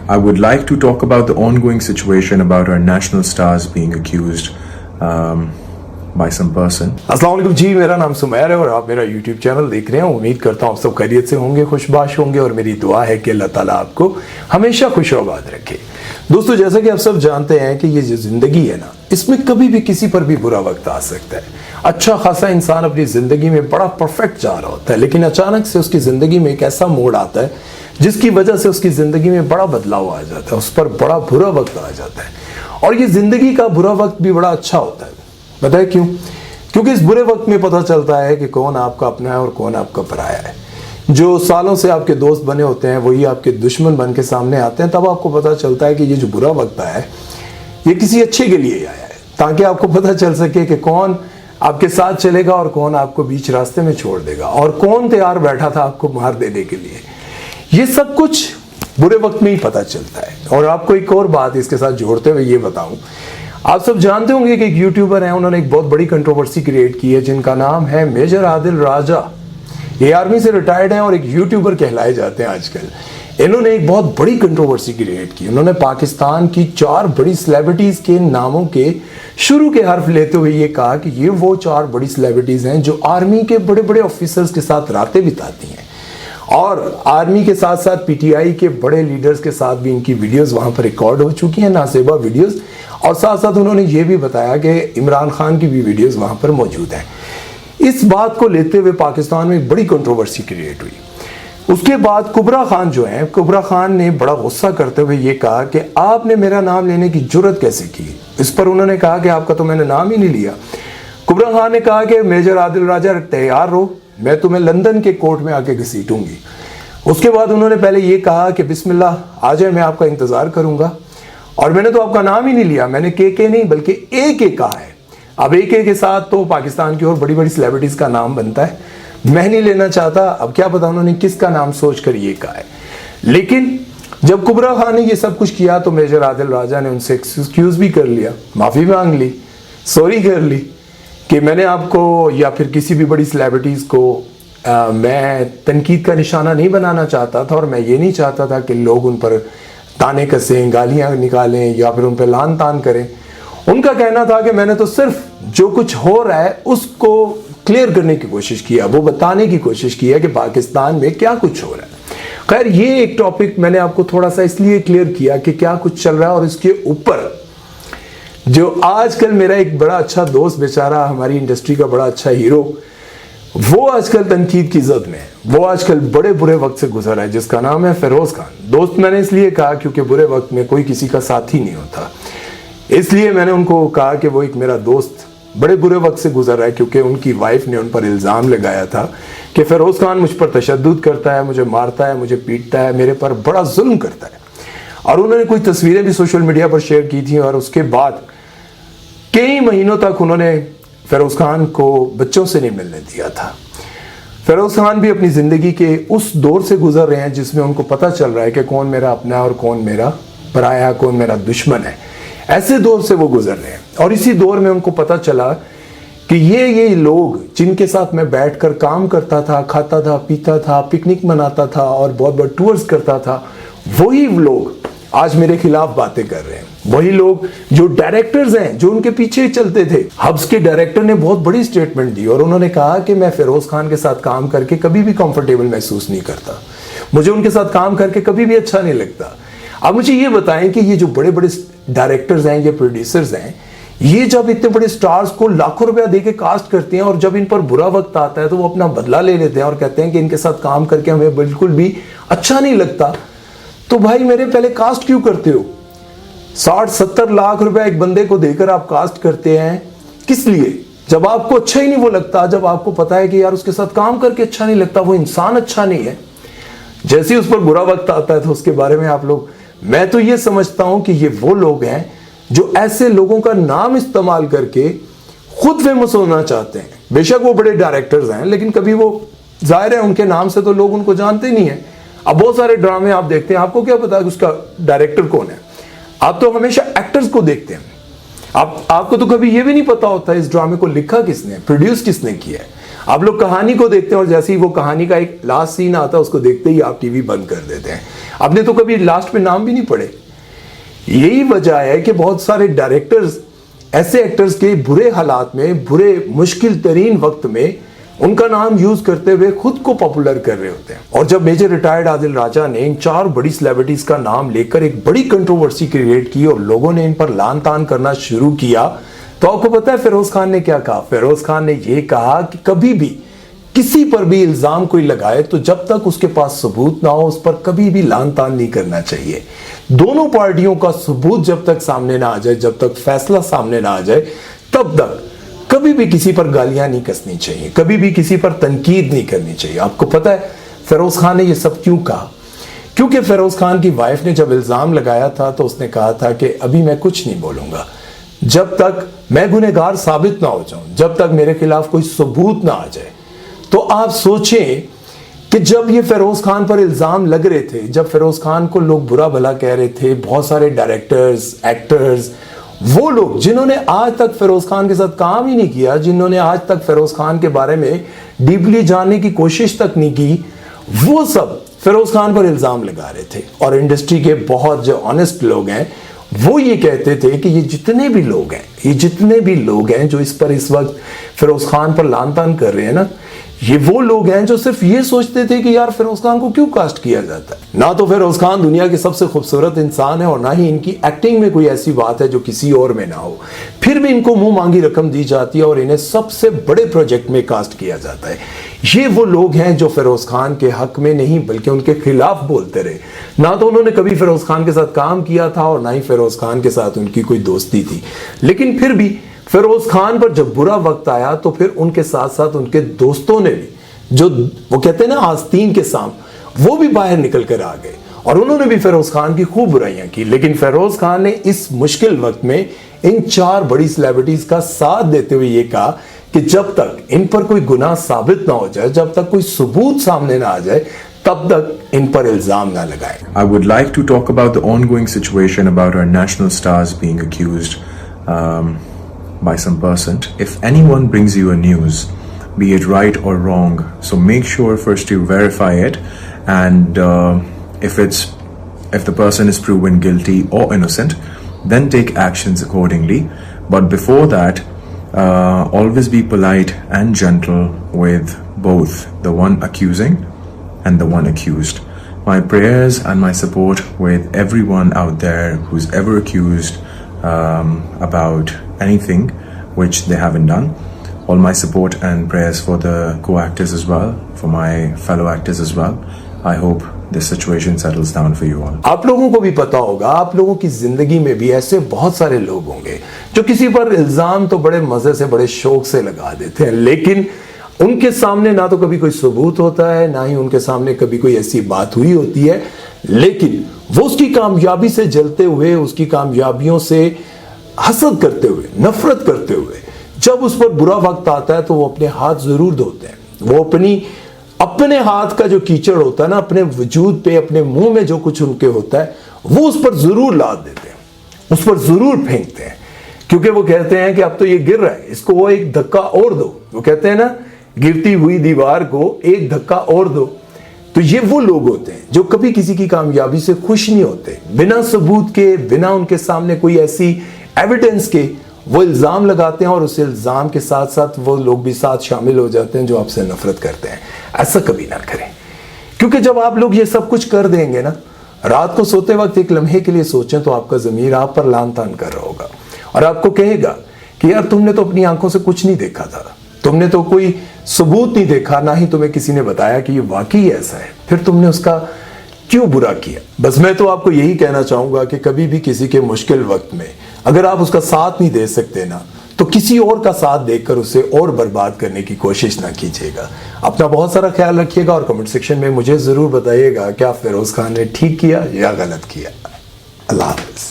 I would like to talk about the ongoing situation about our national stars being accused by some person. अस्सलाम वालेकुम जी, मेरा नाम सुमैर है और आप मेरा YouTube चैनल देख रहे हैं। उम्मीद करता हूँ आप सब खैरियत से होंगे, खुशबाश होंगे और मेरी दुआ है कि अल्लाह ताला आपको हमेशा खुश और आबाद रखे। दोस्तों, जैसा कि आप सब जानते हैं कि ये जो ज़िंदगी है ना, इसमें कभी भी किसी पर भी बुरा वक्त आ सकता है। अच्छा खासा इंसान अपनी ज़िंदगी में बड़ा परफेक्ट जा रहा होता है, लेकिन अचानक से उसकी ज़िंदगी में एक ऐसा मोड़ आता है जिसकी वजह से उसकी ज़िंदगी में बड़ा बदलाव आ जाता है, उस पर बड़ा बुरा वक्त आ जाता है। और ये ज़िंदगी का बुरा वक्त भी बड़ा अच्छा होता है। पता है क्यों? क्योंकि इस बुरे वक्त में पता चलता है कि कौन आपका अपना है और कौन आपका पराया है। जो सालों से आपके दोस्त बने होते हैं वही आपके दुश्मन बन के सामने आते हैं। तब आपको पता चलता है कि ये जो बुरा वक्त आया है ये किसी अच्छे के लिए आया है, ताकि आपको पता चल सके कि कौन आपके साथ चलेगा और कौन आपको बीच रास्ते में छोड़ देगा और कौन तैयार बैठा था आपको मार देने के लिए। ये सब कुछ बुरे वक्त में ही पता चलता है। और आपको एक और बात इसके साथ जोड़ते हुए ये बताऊं, आप सब जानते होंगे कि एक यूट्यूबर हैं, उन्होंने एक बहुत बड़ी कंट्रोवर्सी क्रिएट की है जिनका नाम है मेजर आदिल राजा। ये आर्मी से रिटायर्ड हैं और एक यूट्यूबर कहलाए जाते हैं आजकल। इन्होंने एक बहुत बड़ी कंट्रोवर्सी क्रिएट की। उन्होंने पाकिस्तान की 4 बड़ी सेलिब्रिटीज के नामों के शुरू के हर्फ लेते हुए ये कहा कि ये वो 4 बड़ी सेलिब्रिटीज हैं जो आर्मी के बड़े बड़े ऑफिसर्स के साथ रातें बिताती हैं और आर्मी के साथ साथ पीटीआई के बड़े लीडर्स के साथ भी इनकी वीडियोस वहां पर रिकॉर्ड हो चुकी हैं, नासेबा वीडियोस। और साथ साथ उन्होंने ये भी बताया कि इमरान खान की भी वीडियोस वहां पर मौजूद हैं। इस बात को लेते हुए पाकिस्तान में एक बड़ी कंट्रोवर्सी क्रिएट हुई। उसके बाद कुबरा खान जो है, कुबरा खान ने बड़ा गुस्सा करते हुए ये कहा कि आपने मेरा नाम लेने की जुर्रत कैसे की। इस पर उन्होंने कहा कि आपका तो मैंने नाम ही नहीं लिया। कुबरा खान ने कहा कि मेजर आदिल राजा तैयार रहो, मैं तुम्हें लंदन के कोर्ट में आके घसीटूंगी। उसके बाद उन्होंने पहले ये कहा कि बिस्मिल्लाह आ जाए, मैं आपका इंतजार करूंगा। और मैंने तो आपका नाम ही नहीं लिया, मैंने के नहीं बल्कि ए कहा है। अब ए के साथ तो पाकिस्तान की और बड़ी बड़ी सेलिब्रिटीज का नाम बनता है, मैं नहीं लेना चाहता। अब क्या पता उन्होंने किसका नाम सोचकर ये कहा है। लेकिन जब कुबरा खान ने ये सब कुछ किया तो मेजर आदिल राजा ने उनसे एक्सक्यूज भी कर लिया, माफी मांग ली, सॉरी कर ली कि मैंने आपको या फिर किसी भी बड़ी सेलिब्रिटीज को मैं तनकीद का निशाना नहीं बनाना चाहता था और मैं ये नहीं चाहता था कि लोग उन पर ताने कसें, गालियां निकालें या फिर उन पर लान तान करें। उनका कहना था कि मैंने तो सिर्फ जो कुछ हो रहा है उसको क्लियर करने की कोशिश किया, वो बताने की कोशिश की है कि पाकिस्तान में क्या कुछ हो रहा है। खैर, ये एक टॉपिक मैंने आपको थोड़ा सा इसलिए क्लियर किया कि क्या कुछ चल रहा है। और इसके ऊपर जो आजकल मेरा एक बड़ा अच्छा दोस्त, बेचारा हमारी इंडस्ट्री का बड़ा अच्छा हीरो, वो आजकल तनकीद की जद में है, वो आजकल बड़े बुरे वक्त से गुजर रहा है, जिसका नाम है फिरोज खान। दोस्त मैंने इसलिए कहा क्योंकि बुरे वक्त में कोई किसी का साथी नहीं होता, इसलिए मैंने उनको कहा कि वो एक मेरा दोस्त बड़े बुरे वक्त से गुजर रहा है, क्योंकि उनकी वाइफ ने उन पर इल्ज़ाम लगाया था कि फिरोज खान मुझ पर तशद्दुद करता है, मुझे मारता है, मुझे पीटता है, मेरे पर बड़ा जुल्म करता है। और उन्होंने कुछ तस्वीरें भी सोशल मीडिया पर शेयर की थी और उसके बाद कई महीनों तक उन्होंने फिरोज खान को बच्चों से नहीं मिलने दिया था। फिरोज खान भी अपनी ज़िंदगी के उस दौर से गुजर रहे हैं जिसमें उनको पता चल रहा है कि कौन मेरा अपना है और कौन मेरा पराया, कौन मेरा दुश्मन है। ऐसे दौर से वो गुजर रहे हैं और इसी दौर में उनको पता चला कि ये लोग जिनके साथ मैं बैठकर काम करता था, खाता था, पीता था, पिकनिक मनाता था और बहुत बहुत टूर्स करता था, वही लोग आज मेरे खिलाफ बातें कर रहे हैं। वही लोग जो डायरेक्टर्स हैं जो उनके पीछे चलते थे। हब्स के डायरेक्टर ने बहुत बड़ी स्टेटमेंट दी और उन्होंने कहा कि मैं फिरोज खान के साथ काम करके कभी भी कंफर्टेबल महसूस नहीं करता, मुझे उनके साथ काम करके कभी भी अच्छा नहीं लगता। अब मुझे ये बताएं कि ये जो बड़े बड़े डायरेक्टर्स हैं, ये प्रोड्यूसर्स हैं, ये जब इतने बड़े स्टार्स को लाखों रुपया देके कास्ट करते हैं और जब इन पर बुरा वक्त आता है तो वो अपना बदला ले लेते हैं और कहते हैं कि इनके साथ काम करके हमें बिल्कुल भी अच्छा नहीं लगता, तो भाई मेरे पहले कास्ट क्यों करते हो? 60-70 लाख रुपया एक बंदे को देकर आप कास्ट करते हैं, किस लिए? जब आपको अच्छा ही नहीं वो लगता, जब आपको पता है कि यार उसके साथ काम करके अच्छा नहीं लगता, वो इंसान अच्छा नहीं है। जैसे ही उस पर बुरा वक्त आता है तो उसके बारे में आप लोग, मैं तो ये समझता हूं कि ये वो लोग हैं जो ऐसे लोगों का नाम इस्तेमाल करके खुद फेमस होना चाहते हैं। बेशक वो बड़े डायरेक्टर्स हैं, लेकिन कभी वो, जाहिर है उनके नाम से तो लोग उनको जानते नहीं है। अब बहुत सारे ड्रामे आप देखते हैं, आपको क्या पता है कि उसका डायरेक्टर कौन है? आप तो हमेशा एक्टर्स को देखते हैं। आपको तो कभी ये भी नहीं पता होता इस ड्रामे को लिखा किसने, प्रोड्यूस किसने किया है। आप लोग कहानी को देखते हैं और जैसे ही वो कहानी का एक लास्ट सीन आता है उसको देखते ही आप टीवी बंद कर देते हैं। आपने तो कभी लास्ट में नाम भी नहीं पढ़े। यही वजह है कि बहुत सारे डायरेक्टर्स ऐसे एक्टर्स के बुरे हालात में, बुरे मुश्किल तरीन वक्त में उनका नाम यूज करते हुए खुद को पॉपुलर कर रहे होते हैं। और जब मेजर रिटायर्ड आदिल राजा ने इन 4 बड़ी सेलिब्रिटीज का नाम लेकर एक बड़ी कंट्रोवर्सी क्रिएट की और लोगों ने इन पर लान तान करना शुरू किया, तो आपको पता है फिरोज खान ने क्या कहा? फिरोज खान ने यह कहा कि कभी भी किसी पर भी इल्जाम कोई लगाए तो जब तक उसके पास सबूत ना हो उस पर कभी भी लान तान नहीं करना चाहिए। दोनों पार्टियों का सबूत जब तक सामने ना आ जाए, जब तक फैसला सामने ना आ जाए, तब तक कभी भी किसी पर गालियां नहीं कसनी चाहिए, कभी भी किसी पर तनकीद नहीं करनी चाहिए। आपको पता है फिरोज खान ने यह सब क्यों कहा? क्योंकि फिरोज खान की वाइफ ने जब इल्जाम लगाया था तो उसने कहा था कि अभी मैं कुछ नहीं बोलूंगा जब तक मैं गुनहगार साबित ना हो जाऊं, जब तक मेरे खिलाफ कोई सबूत ना आ जाए। तो आप सोचें कि जब ये फिरोज खान पर इल्जाम लग रहे थे, जब फिरोज खान को लोग बुरा भला कह रहे थे, बहुत सारे डायरेक्टर्स, एक्टर्स, वो लोग जिन्होंने आज तक फिरोज खान के साथ काम ही नहीं किया, जिन्होंने आज तक फिरोज खान के बारे में डीपली जानने की कोशिश तक नहीं की, वो सब फिरोज खान पर इल्जाम लगा रहे थे। और इंडस्ट्री के बहुत जो ऑनेस्ट लोग हैं वो ये कहते थे कि ये जितने भी लोग हैं जो इस पर इस वक्त फिरोज खान पर लान तान कर रहे हैं ना, ये वो लोग हैं जो सिर्फ ये सोचते थे कि यार फिरोज खान को क्यों कास्ट किया जाता है। ना तो फिरोज खान दुनिया के सबसे खूबसूरत इंसान है और ना ही इनकी एक्टिंग में कोई ऐसी बात है जो किसी और में ना हो, फिर भी इनको मुंह मांगी रकम दी जाती है और इन्हें सबसे बड़े प्रोजेक्ट में कास्ट किया जाता है। ये वो लोग हैं जो फिरोज खान के हक में नहीं बल्कि उनके खिलाफ बोलते रहे। ना तो उन्होंने कभी फिरोज खान के साथ काम किया था और ना ही फिरोज खान के साथ उनकी कोई दोस्ती थी, लेकिन फिर भी फिरोज खान पर जब बुरा वक्त आया तो फिर उनके साथ साथ उनके दोस्तों ने भी, जो वो कहते हैं ना आस्तीन के साम, वो भी बाहर निकल कर आ गए और उन्होंने भी फिरोज खान की खूब बुराइयां की। लेकिन फिरोज खान ने इस मुश्किल वक्त में इन 4 बड़ी सेलिब्रिटीज का साथ देते हुए ये कहा कि जब तक इन पर कोई गुनाह साबित ना हो जाए, जब तक कोई सबूत सामने ना आ जाए, तब तक इन पर इल्जाम ना लगाएं। I would like to talk about the ongoing situation about our national stars being accused by some person. If anyone brings you a news, be it right or wrong, so make sure first you verify it, and if the person is proven guilty or innocent, then take actions accordingly. But before that, always be polite and gentle with both the one accusing and the one accused. My prayers and my support with everyone out there who's ever accused about anything which they haven't done. All my support and prayers for the co-actors as well, for my fellow actors as well. I hope this situation settles down for you all. आप लोगों को भी पता होगा, आप लोगों की जिंदगी में भी ऐसे बहुत सारे लोग होंगे जो किसी पर इल्जाम तो बड़े मजे से, बड़े शौक से लगा देते हैं, लेकिन उनके सामने ना तो कभी कोई सबूत होता है, ना ही उनके सामने कभी कोई ऐसी बात हुई होती है, लेकिन वो उसकी कामयाबी से जलते हुए, उसकी कामयाबियों से हसद करते हुए, नफरत करते हुए, जब उस पर बुरा वक्त आता है तो वो अपने हाथ जरूर धोते हैं। वो अपने हाथ का जो कीचड़ होता है ना, अपने वजूद पे, अपने मुंह में जो कुछ उनके होता है, वो उस पर जरूर लाद देते हैं, उस पर जरूर फेंकते हैं, क्योंकि वो कहते हैं कि अब तो ये गिर रहा है, इसको वो एक धक्का और दो। वो कहते हैं ना, गिरती हुई दीवार को एक धक्का और दो। तो ये वो लोग होते हैं जो कभी किसी की कामयाबी से खुश नहीं होते, बिना सबूत के, बिना उनके सामने कोई ऐसी एविडेंस के वो इल्जाम लगाते हैं और उस इल्जाम के साथ साथ वो लोग भी साथ शामिल हो जाते हैं जो आपसे नफरत करते हैं। ऐसा कभी ना करें, क्योंकि जब आप लोग ये सब कुछ कर देंगे ना, रात को सोते वक्त एक लम्हे के लिए सोचें तो आपका ज़मीर आप पर लान तान कर रहा होगा और आपको कहेगा कि यार तुमने तो अपनी आंखों से कुछ नहीं देखा था, तुमने तो कोई सबूत नहीं देखा, ना ही तुम्हें किसी ने बताया कि ये वाकई ऐसा है, फिर तुमने उसका क्यों बुरा किया। बस मैं तो आपको यही कहना चाहूंगा कि कभी भी किसी के मुश्किल वक्त में अगर आप उसका साथ नहीं दे सकते ना, तो किसी और का साथ देकर उसे और बर्बाद करने की कोशिश ना कीजिएगा। अपना बहुत सारा ख्याल रखिएगा और कमेंट सेक्शन में मुझे जरूर बताइएगा क्या फिरोज खान ने ठीक किया या गलत किया। अल्लाह हाफ़िज़।